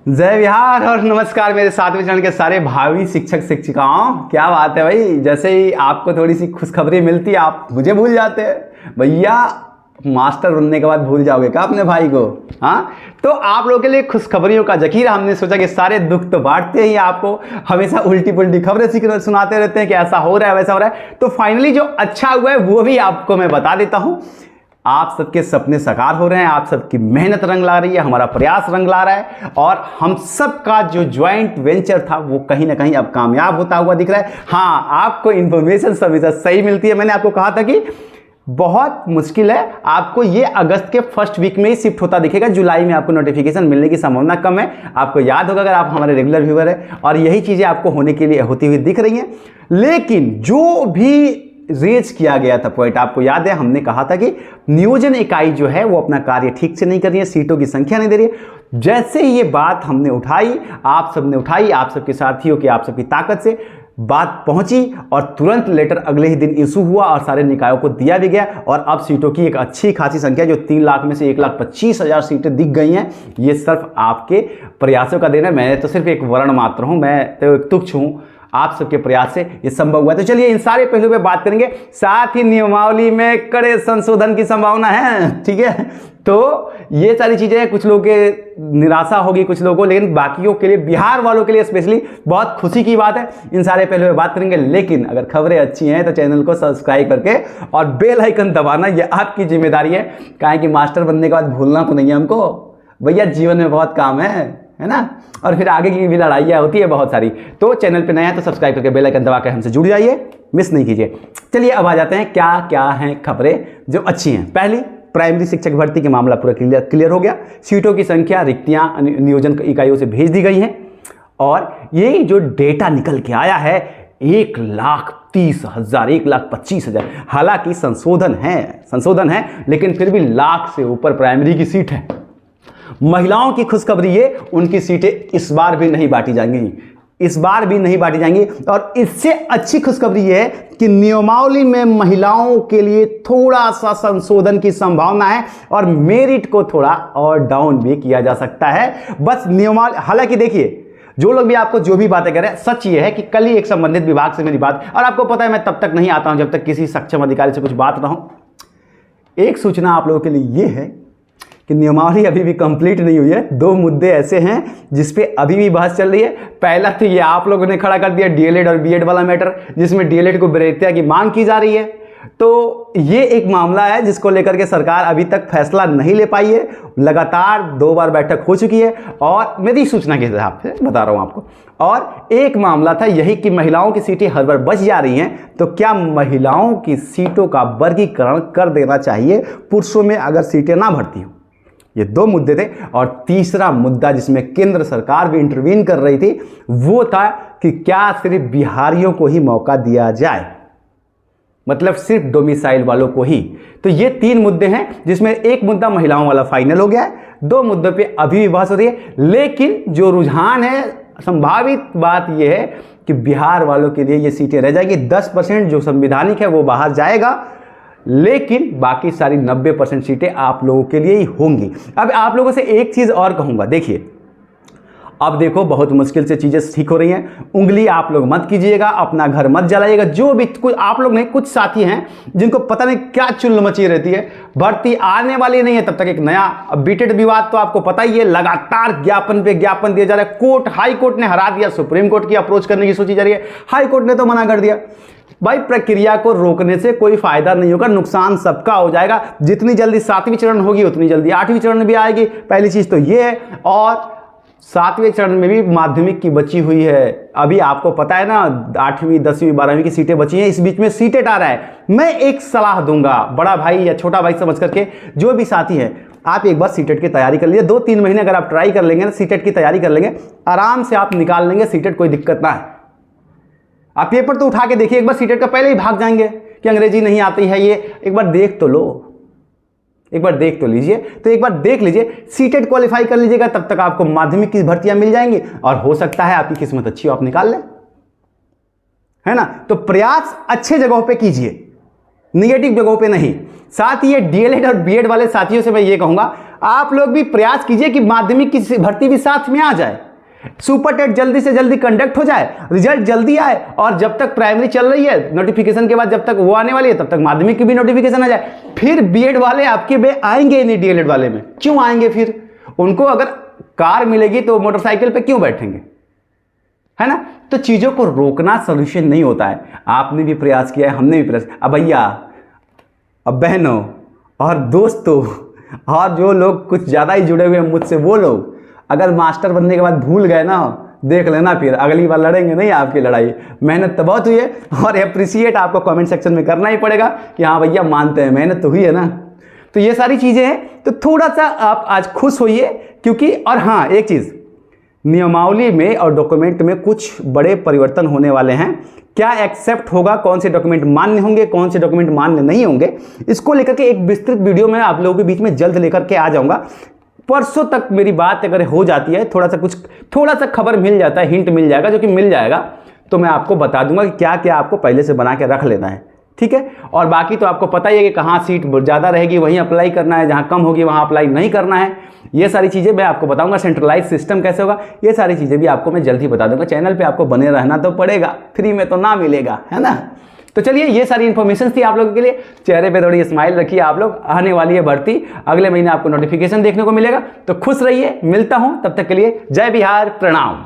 जय बिहार और नमस्कार मेरे सातवें चरण के सारे भावी शिक्षक शिक्षिकाओं। क्या बात है भाई, जैसे ही आपको थोड़ी सी खुशखबरी मिलती है आप मुझे भूल जाते हैं। भैया मास्टर बनने के बाद भूल जाओगे क्या अपने भाई को? हाँ, तो आप लोगों के लिए खुशखबरियों का जखीरा। हमने सोचा कि सारे दुख तो बांटते ही, आपको हमेशा उल्टी पुल्टी खबरें सुनाते रहते हैं कि ऐसा हो रहा है वैसा हो रहा है। तो फाइनली जो अच्छा हुआ है वो भी आपको मैं बता देता हूँ। आप सबके सपने साकार हो रहे हैं, आप सबकी मेहनत रंग ला रही है, हमारा प्रयास रंग ला रहा है और हम सबका जो ज्वाइंट वेंचर था वो कहीं ना कहीं अब कामयाब होता हुआ दिख रहा है। हाँ, आपको इंफॉर्मेशन हमेशा सही मिलती है। मैंने आपको कहा था कि बहुत मुश्किल है, आपको ये अगस्त के फर्स्ट वीक में ही शिफ्ट होता दिखेगा, जुलाई में आपको नोटिफिकेशन मिलने की संभावना कम है। आपको याद होगा अगर आप हमारे रेगुलर व्यूअर हैं, और यही चीजें आपको होने के लिए होती हुई दिख रही हैं। लेकिन जो भी रेज किया गया था पॉइंट, आपको याद है हमने कहा था कि नियोजन इकाई जो है वो अपना कार्य ठीक से नहीं कर रही है, सीटों की संख्या नहीं दे रही है। जैसे ही ये बात हमने उठाई, आप सबने उठाई, आप सबके साथियों की, आप सबकी ताकत से बात पहुंची और तुरंत लेटर अगले ही दिन इशू हुआ और सारे निकायों को दिया भी गया। और अब सीटों की एक अच्छी खासी संख्या, जो 3 लाख में से 1,25,000 सीटें दिख गई हैं, ये सिर्फ आपके प्रयासों का देना है। मैं तो सिर्फ एक वर्ण मात्र हूं, मैं तो एक तुच्छ हूं, आप सबके प्रयास से ये संभव हुआ। तो चलिए इन सारे पहलू पे बात करेंगे, साथ ही नियमावली में कड़े संशोधन की संभावना है, ठीक है। तो ये सारी चीजें कुछ लोगों के निराशा होगी कुछ लोगों को, लेकिन बाकियों के लिए, बिहार वालों के लिए स्पेशली बहुत खुशी की बात है। इन सारे पहलू पे बात करेंगे, लेकिन अगर खबरें अच्छी हैं तो चैनल को सब्सक्राइब करके और बेल आइकन दबाना ये आपकी जिम्मेदारी है। काहे कि मास्टर बनने के बाद भूलना तो नहीं है हमको भैया, जीवन में बहुत काम है ना, और फिर आगे की भी लड़ाइयाँ होती है बहुत सारी। तो चैनल पे नया है तो सब्सक्राइब करके बेल आइकन दबा के हमसे जुड़ जाइए, मिस नहीं कीजिए। चलिए अब आ जाते हैं क्या क्या हैं खबरें जो अच्छी हैं। पहली, प्राइमरी शिक्षक भर्ती के मामला पूरा क्लियर हो गया। सीटों की संख्या, रिक्तियां नियोजन इकाइयों से भेज दी गई हैं और ये जो डेटा निकल के आया है 1,30,000, 1,25,000। हालांकि संशोधन है, लेकिन फिर भी लाख से ऊपर प्राइमरी की सीट है। महिलाओं की खुशखबरी ये, उनकी सीटें इस बार भी नहीं बांटी जाएंगी। और इससे अच्छी खुशखबरी ये है कि नियमावली में महिलाओं के लिए थोड़ा सा संशोधन की संभावना है और मेरिट को थोड़ा और डाउन भी किया जा सकता है। बस नियमावली, हालांकि देखिए जो लोग भी आपको जो भी बातें कर रहे हैं, सच ये है कि कल ही एक संबंधित विभाग से मेरी बात, और आपको पता है मैं तब तक नहीं आता हूं जब तक किसी सक्षम अधिकारी से कुछ बात ना हो। एक सूचना आप लोगों के लिए ये है कि नियमावली अभी भी कंप्लीट नहीं हुई है। 2 मुद्दे ऐसे हैं जिस पे अभी भी बहस चल रही है। पहला तो ये आप लोगों ने खड़ा कर दिया डीएलएड और बीएड वाला मैटर, जिसमें डीएलएड को वरीयता की मांग की जा रही है। तो ये एक मामला है जिसको लेकर के सरकार अभी तक फैसला नहीं ले पाई है। लगातार 2 बार बैठक हो चुकी है और मेरी सूचना के हिसाब से बता रहा हूं आपको। और एक मामला था यही कि महिलाओं की सीटें हर बार बच जा रही हैं, तो क्या महिलाओं की सीटों का वर्गीकरण कर देना चाहिए पुरुषों में अगर सीटें ना भरती हो। ये 2 मुद्दे थे। और तीसरा मुद्दा जिसमें केंद्र सरकार भी इंटरवीन कर रही थी वो था कि क्या सिर्फ बिहारियों को ही मौका दिया जाए, मतलब सिर्फ डोमिसाइल वालों को ही। तो ये 3 मुद्दे हैं जिसमें एक मुद्दा महिलाओं वाला फाइनल हो गया है। 2 मुद्दों पे अभी भी बहस हो रही है, लेकिन जो रुझान है, संभावित बात यह है कि बिहार वालों के लिए ये सीटें रह जाएगी। 10% जो संवैधानिक है वो बाहर जाएगा, लेकिन बाकी सारी 90% सीटें आप लोगों के लिए ही होंगी। अब आप लोगों से एक चीज और कहूंगा, देखिए अब देखो बहुत मुश्किल से चीजें ठीक हो रही हैं। उंगली आप लोग मत कीजिएगा, अपना घर मत जलाइएगा। जो भी कोई आप लोग नहीं, कुछ साथी हैं जिनको पता नहीं क्या चुल मची रहती है, भर्ती आने वाली नहीं है तब तक एक नया बीटेड विवाद तो आपको पता ही है, लगातार ज्ञापन पे ज्ञापन दिया जा रहा है। कोर्ट, हाई कोर्ट ने हरा दिया, सुप्रीम कोर्ट की अप्रोच करने की सोची जा रही है, हाई कोर्ट ने तो मना कर दिया। भाई प्रक्रिया को रोकने से कोई फायदा नहीं होगा, नुकसान सबका हो जाएगा। जितनी जल्दी 7वीं चरण होगी उतनी जल्दी 8वीं चरण भी आएगी। पहली चीज तो ये है। और 7वें चरण में भी माध्यमिक की बची हुई है। अभी आपको पता है ना 8वीं 10वीं 12वीं की सीटें बची हैं, इस बीच में सीटेट आ रहा है। मैं एक सलाह दूंगा, बड़ा भाई या छोटा भाई समझ करके जो भी साथी हैं, आप एक बार सीटेट की तैयारी कर लीजिए। 2-3 महीने अगर आप ट्राई कर लेंगे ना, सीटेट की तैयारी कर लेंगे, आराम से आप निकाल लेंगे सीटेट, कोई दिक्कत ना है। आप पेपर तो उठा के देखिए एक बार, सीटेट का पहले ही भाग जाएंगे कि अंग्रेजी नहीं आती है, ये एक बार देख तो लो, एक बार देख तो लीजिए। तो एक बार देख लीजिए, सीटेट क्वालिफाई कर लीजिएगा, तब तक आपको माध्यमिक की भर्तियां मिल जाएंगी और हो सकता है आपकी किस्मत अच्छी हो, आप निकाल लें, है ना। तो प्रयास अच्छे जगहों पे कीजिए, निगेटिव जगहों पे नहीं। साथ ही ये डीएलएड और बीएड वाले साथियों से मैं ये कहूंगा, आप लोग भी प्रयास कीजिए कि माध्यमिक की भर्ती भी साथ में आ जाए, सुपर टेट जल्दी से जल्दी कंडक्ट हो जाए, रिजल्ट जल्दी आए, और जब तक प्राइमरी चल रही है नोटिफिकेशन के बाद जब तक वो आने वाली है तब तक माध्यमिक की भी नोटिफिकेशन आ जाए। फिर बीएड वाले आपके में आएंगे नहीं, डीएलएड वाले में क्यों आएंगे? फिर उनको अगर कार मिलेगी तो मोटरसाइकिल पे क्यों बैठेंगे, है ना? तो चीजों को रोकना सोल्यूशन नहीं होता है। आपने भी प्रयास किया है, हमने भी प्रयास। अब भैया, अब बहनों और दोस्तों और जो लोग कुछ ज़्यादा ही जुड़े हुए हैं मुझसे, वो लोग अगर मास्टर बनने के बाद भूल गए ना, देख लेना फिर अगली बार लड़ेंगे नहीं आपकी लड़ाई। मेहनत तो बहुत हुई है और अप्रिशिएट आपको कमेंट सेक्शन में करना ही पड़ेगा कि हाँ भैया मानते हैं, मेहनत तो हुई है ना। तो ये सारी चीज़ें हैं, तो थोड़ा सा आप आज खुश होइए क्योंकि, और हाँ एक चीज़, नियमावली में और डॉक्यूमेंट में कुछ बड़े परिवर्तन होने वाले हैं। क्या एक्सेप्ट होगा, कौन से डॉक्यूमेंट मान्य होंगे, कौन से डॉक्यूमेंट मान्य नहीं होंगे, इसको लेकर के एक विस्तृत वीडियो मैं आप लोगों के बीच में जल्द लेकर के आ जाऊंगा। परसों तक मेरी बात अगर हो जाती है, थोड़ा सा खबर मिल जाता है, हिंट मिल जाएगा, जो कि मिल जाएगा, तो मैं आपको बता दूंगा कि क्या क्या आपको पहले से बना के रख लेना है, ठीक है। और बाकी तो आपको पता ही है कि कहाँ सीट ज़्यादा रहेगी वहीं अप्लाई करना है, जहाँ कम होगी वहाँ अप्लाई नहीं करना है। ये सारी चीज़ें मैं आपको बताऊंगा, सेंट्रलाइज सिस्टम कैसे होगा, ये सारी चीज़ें भी आपको मैं जल्द ही बता दूंगा। चैनल पे आपको बने रहना तो पड़ेगा, फ्री में तो ना मिलेगा, है ना। तो चलिए, ये सारी इन्फॉर्मेशन थी आप लोगों के लिए। चेहरे पे थोड़ी स्माइल रखिए आप लोग, आने वाली है भर्ती, अगले महीने आपको नोटिफिकेशन देखने को मिलेगा। तो खुश रहिए, मिलता हूँ, तब तक के लिए जय बिहार, प्रणाम।